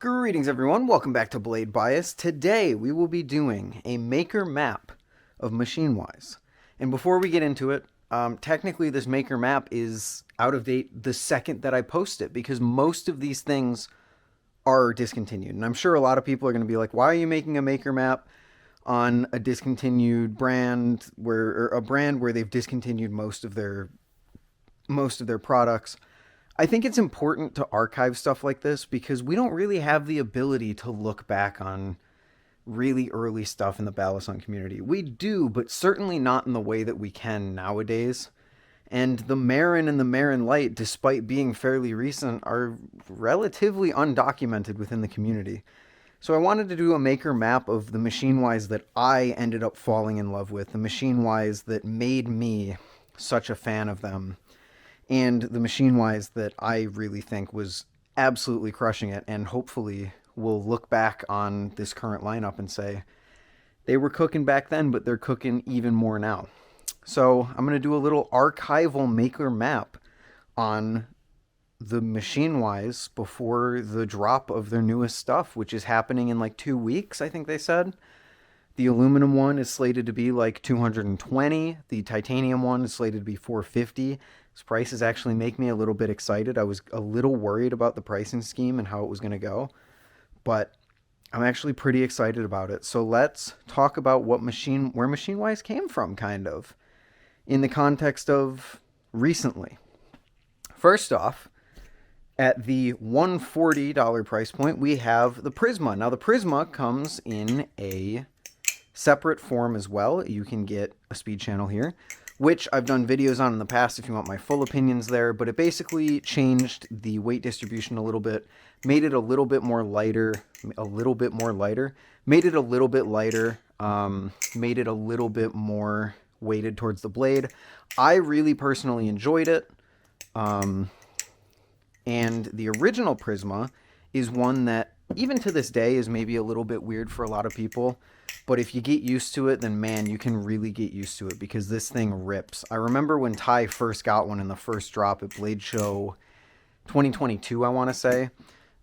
Greetings everyone, welcome back to Blade Bias. Today we will be doing a maker map of Machinewise. And before we get into it, technically this maker map is out of date the second that I post it because most of these things are discontinued. And I'm sure a lot of people are going to be like, why are you making a maker map on a discontinued brand or a brand where they've discontinued most of their products? I think it's important to archive stuff like this because we don't really have the ability to look back on really early stuff in the balisong community. We do, but certainly not in the way that we can nowadays. And the Marin and the Marin Light, despite being fairly recent, are relatively undocumented within the community. So I wanted to do a maker map of the Machinewise that I ended up falling in love with, the Machinewise that made me such a fan of them, and the Machinewise that I really think was absolutely crushing it, and hopefully we'll look back on this current lineup and say they were cooking back then, but they're cooking even more now. So I'm going to do a little archival maker map on the Machinewise before the drop of their newest stuff, which is happening in like 2 weeks, I think they said. The aluminum one is slated to be like 220. The titanium one is slated to be 450. These prices actually make me a little bit excited. I was a little worried about the pricing scheme and how it was going to go, but I'm actually pretty excited about it. So let's talk about where Machinewise came from, kind of, in the context of recently. First off, at the $140 price point, we have the Prisma. Now, the Prisma comes in a separate form as well. You can get a speed channel here, which I've done videos on in the past if you want my full opinions there, but it basically changed the weight distribution a little bit, made it a little bit more lighter, made it a little bit lighter, made it a little bit more weighted towards the blade. I really personally enjoyed it. And the original Prisma is one that even to this day is maybe a little bit weird for a lot of people. But if you get used to it, then man, you can really get used to it because this thing rips. I remember when Ty first got one in the first drop at Blade Show 2022, I want to say,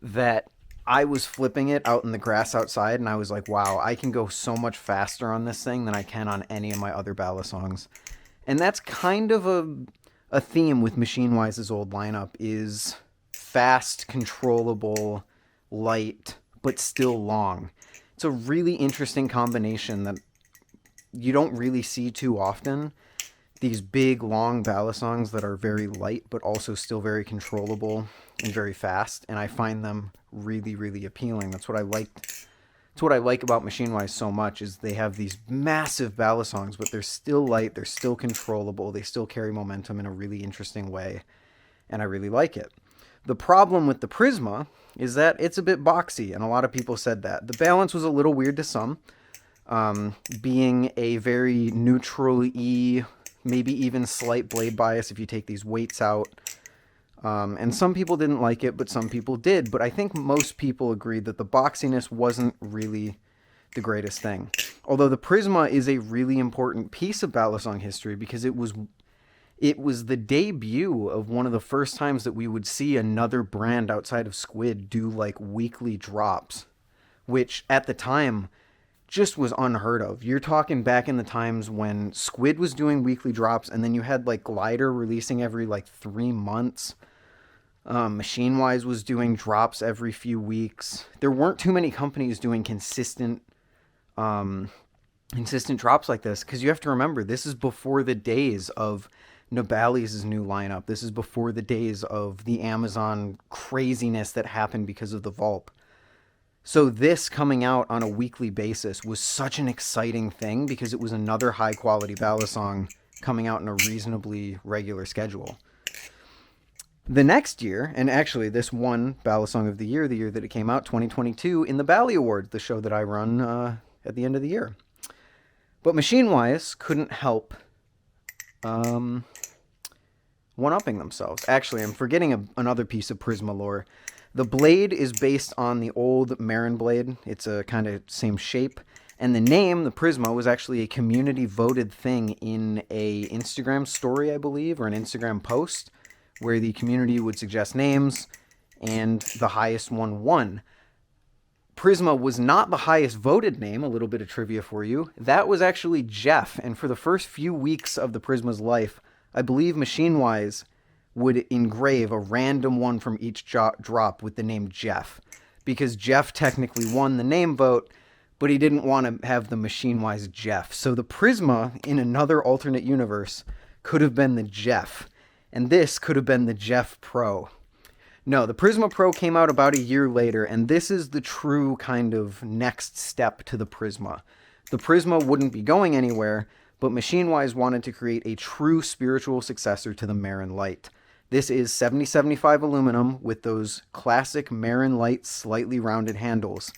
that I was flipping it out in the grass outside and I was like, wow, I can go so much faster on this thing than I can on any of my other balisongs. And that's kind of a theme with Machinewise's old lineup is fast, controllable, light, but still long. It's a really interesting combination that you don't really see too often. These big, long balisongs that are very light, but also still very controllable and very fast. And I find them really, really appealing. That's what I liked. It's what I like about Machinewise so much is they have these massive balisongs, but they're still light, they're still controllable, they still carry momentum in a really interesting way, and I really like it. The problem with the Prisma is that it's a bit boxy, and a lot of people said that. The balance was a little weird to some, being a very neutral-y, maybe even slight blade bias if you take these weights out. And some people didn't like it, but some people did. But I think most people agreed that the boxiness wasn't really the greatest thing. Although the Prisma is a really important piece of balisong history because it was the debut of one of the first times that we would see another brand outside of Squid do like weekly drops, which at the time just was unheard of. You're talking back in the times when Squid was doing weekly drops, and then you had like Glider releasing every like 3 months. Machinewise was doing drops every few weeks. There weren't too many companies doing consistent drops like this, because you have to remember, this is before the days of Nibali's new lineup. This is before the days of the Amazon craziness that happened because of the Vulp. So this coming out on a weekly basis was such an exciting thing because it was another high quality balisong coming out in a reasonably regular schedule. The next year, and actually this won Balisong of the year that it came out, 2022, in the Bally Awards, the show that I run at the end of the year. But Machinewise couldn't help one-upping themselves. Actually, I'm forgetting another piece of Prisma lore. The blade is based on the old Marin blade. It's a kind of same shape. And the name, the Prisma, was actually a community-voted thing in a Instagram story, I believe, or an Instagram post, where the community would suggest names, and the highest one won. Prisma was not the highest voted name. A little bit of trivia for you. That was actually Jeff. And for the first few weeks of the Prisma's life, I believe Machinewise would engrave a random one from each drop with the name Jeff, because Jeff technically won the name vote, but he didn't want to have the Machinewise Jeff. So the Prisma in another alternate universe could have been the Jeff, and this could have been the Jeff Pro. No, the Prisma Pro came out about a year later, and this is the true kind of next step to the Prisma. The Prisma wouldn't be going anywhere, but Machinewise wanted to create a true spiritual successor to the Marin Light. This is 7075 aluminum with those classic Marin Light slightly rounded handles.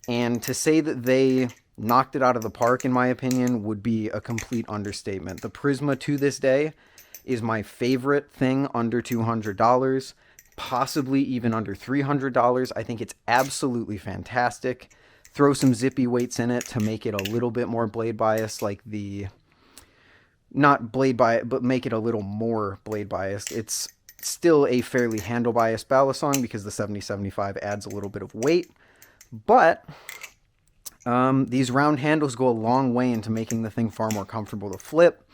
And to say that they knocked it out of the park, in my opinion, would be a complete understatement. The Prisma to this day is my favorite thing under $200, possibly even under $300. I think it's absolutely fantastic. Throw some zippy weights in it to make it a little bit more blade biased, like the... not blade biased, but make it a little more blade biased. It's still a fairly handle biased balisong because the 7075 adds a little bit of weight. But these round handles go a long way into making the thing far more comfortable to flip,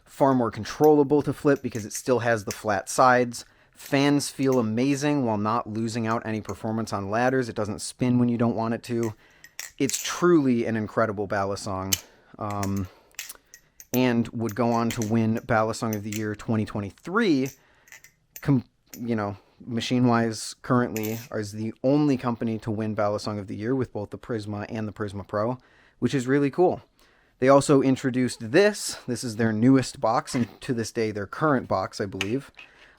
far more controllable to flip because it still has the flat sides. Fans feel amazing while not losing out any performance on ladders. It doesn't spin when you don't want it to. It's truly an incredible balisong, and would go on to win Balisong of the Year 2023. Machinewise currently is the only company to win Balisong of the Year with both the Prisma and the Prisma Pro, which is really cool. They also introduced this. This is their newest box, and to this day, their current box, I believe.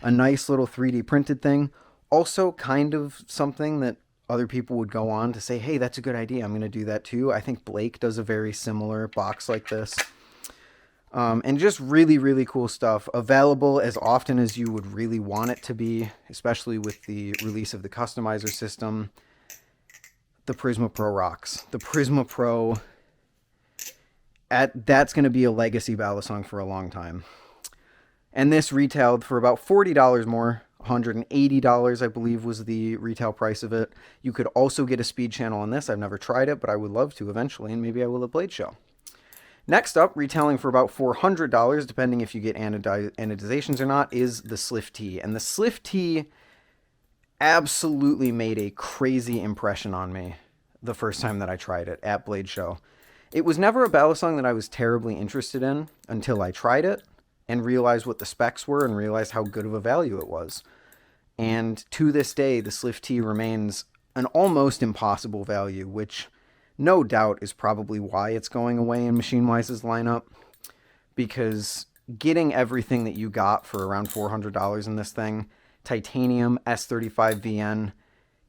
A nice little 3D printed thing. Also kind of something that other people would go on to say, hey, that's a good idea. I'm going to do that too. I think Blake does a very similar box like this. And just really, really cool stuff. Available as often as you would really want it to be, especially with the release of the customizer system. The Prisma Pro rocks. The Prisma Pro, that's going to be a legacy balisong for a long time. And this retailed for about $40 more. $180, I believe, was the retail price of it. You could also get a speed channel on this. I've never tried it, but I would love to eventually, and maybe I will at Blade Show. Next up, retailing for about $400, depending if you get anodizations or not, is the Sliff T. And the Sliff T absolutely made a crazy impression on me the first time that I tried it at Blade Show. It was never a balisong that I was terribly interested in until I tried it and realized what the specs were and realized how good of a value it was. And to this day, the Sliff T remains an almost impossible value, which no doubt is probably why it's going away in Machinewise's lineup, because getting everything that you got for around $400 in this thing, titanium S35VN,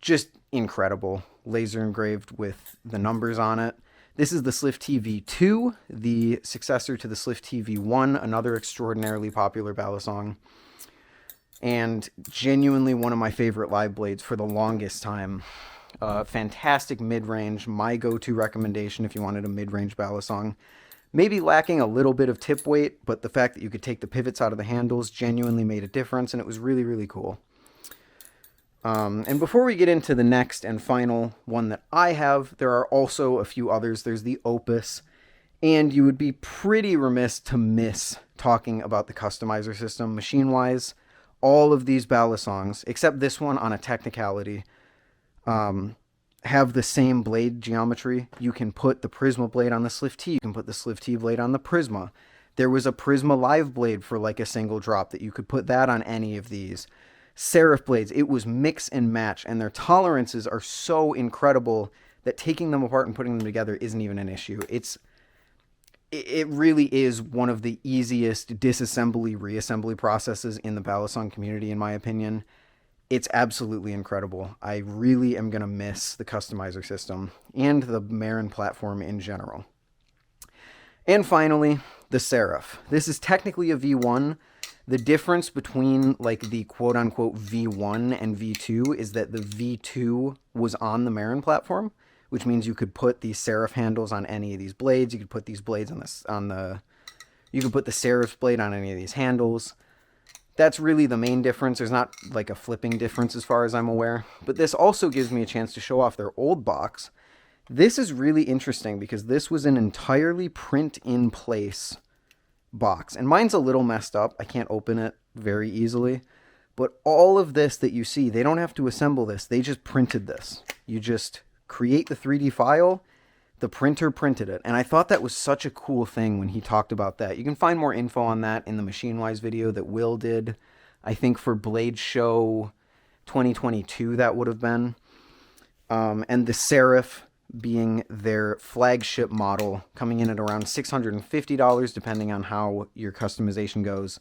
just incredible. Laser engraved with the numbers on it. This is the Sliff T V2, the successor to the Sliff T V1, another extraordinarily popular balisong, and genuinely one of my favorite live blades for the longest time. Fantastic mid-range, my go-to recommendation if you wanted a mid-range balisong. Maybe lacking a little bit of tip weight, but the fact that you could take the pivots out of the handles genuinely made a difference, and it was really, really cool. And before we get into the next and final one that I have, there are also a few others. There's the Opus, and you would be pretty remiss to miss talking about the customizer system. Machinewise, all of these balisongs, except this one on a technicality, have the same blade geometry. You can put the Prisma blade on the Sliff T. You can put the Sliff T blade on the Prisma. There was a Prisma live blade for like a single drop that you could put that on any of these. Serif blades, it was mix and match, and their tolerances are so incredible that taking them apart and putting them together isn't even an issue. It really is one of the easiest disassembly reassembly processes in the balisong community, in my opinion. It's absolutely incredible. I really am going to miss the customizer system and the Marin platform in general. And finally, the Serif. This is technically a V1. The difference between like the quote-unquote V1 and V2 is that the V2 was on the Marin platform, which means you could put these Serif handles on any of these blades. You could put these blades you could put the Serif blade on any of these handles. That's really the main difference. There's not like a flipping difference as far as I'm aware. But this also gives me a chance to show off their old box. This is really interesting because this was an entirely print-in-place box. And mine's a little messed up. I can't open it very easily. But all of this that you see, they don't have to assemble this. They just printed this. You just create the 3D file. The printer printed it. And I thought that was such a cool thing when he talked about that. You can find more info on that in the Machinewise video that Will did. I think for Blade Show 2022 that would have been. And the Serif being their flagship model, coming in at around $650 depending on how your customization goes,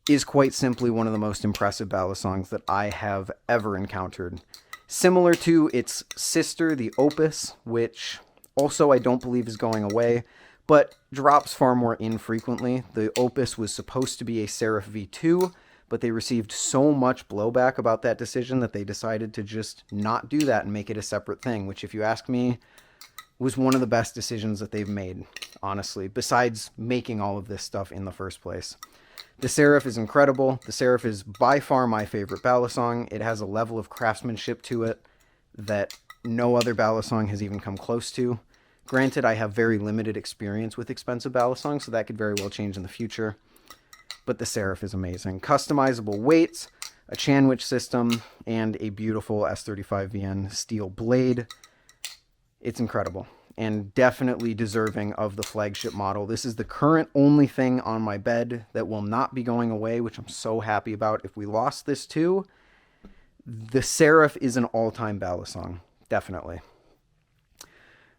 is quite simply one of the most impressive balisongs that I have ever encountered. Similar to its sister, the Opus, which also I don't believe is going away, but drops far more infrequently. The Opus was supposed to be a Serif V2, but they received so much blowback about that decision that they decided to just not do that and make it a separate thing, which, if you ask me, was one of the best decisions that they've made, honestly, besides making all of this stuff in the first place. The Serif is incredible. The Serif is by far my favorite balisong. It has a level of craftsmanship to it that no other balisong has even come close to. Granted, I have very limited experience with expensive balisongs, so that could very well change in the future. But the Serif is amazing. Customizable weights, a Chanwich system, and a beautiful S35VN steel blade. It's incredible, and definitely deserving of the flagship model. This is the current only thing on my bed that will not be going away, which I'm so happy about. If we lost this too, the Serif is an all-time balisong, definitely.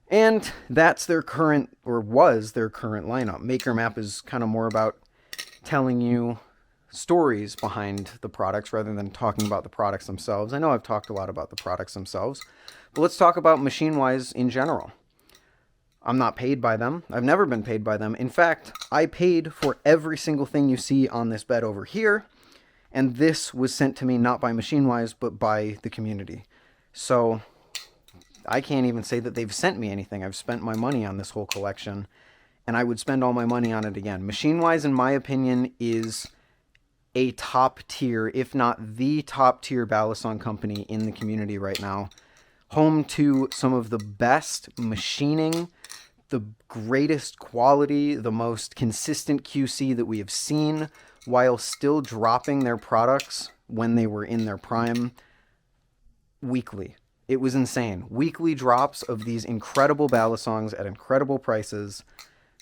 And that's their current, or was their current lineup. Maker Map is kind of more about telling you stories behind the products rather than talking about the products themselves. I know I've talked a lot about the products themselves, but let's talk about Machinewise in general. I'm not paid by them. I've never been paid by them. In fact, I paid for every single thing you see on this bed over here, and this was sent to me not by Machinewise, but by the community. So I can't even say that they've sent me anything. I've spent my money on this whole collection, and I would spend all my money on it again. Machinewise, in my opinion, is a top tier, if not the top tier balisong company in the community right now. Home to some of the best machining, the greatest quality, the most consistent QC that we have seen, while still dropping their products when they were in their prime weekly. It was insane. Weekly drops of these incredible balisongs at incredible prices,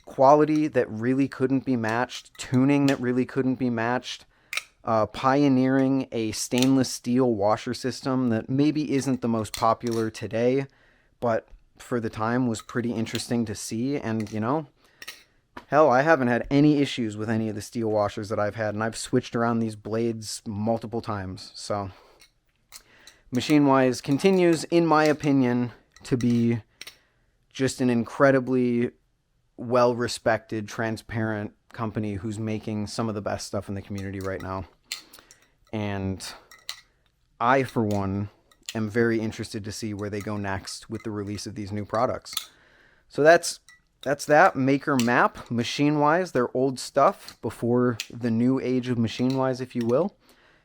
quality that really couldn't be matched, tuning that really couldn't be matched, pioneering a stainless steel washer system that maybe isn't the most popular today, but for the time was pretty interesting to see. And, you know, hell, I haven't had any issues with any of the steel washers that I've had, and I've switched around these blades multiple times. So Machinewise continues, in my opinion, to be just an incredibly well-respected, transparent company who's making some of the best stuff in the community right now. And I, for one, am very interested to see where they go next with the release of these new products. So that's that. Maker Map, Machinewise, their old stuff before the new age of Machinewise, if you will.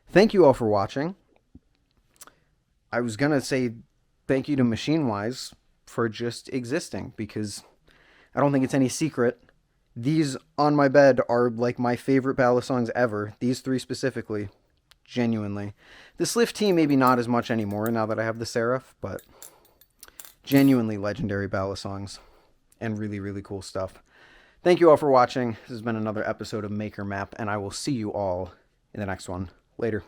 Thank you all for watching. I was going to say thank you to Machinewise for just existing, because I don't think it's any secret. These on my bed are like my favorite balisongs ever. These three specifically. Genuinely. The Sliff T maybe not as much anymore now that I have the Serif, but genuinely legendary balisongs and really, really cool stuff. Thank you all for watching. This has been another episode of Maker Map, and I will see you all in the next one. Later.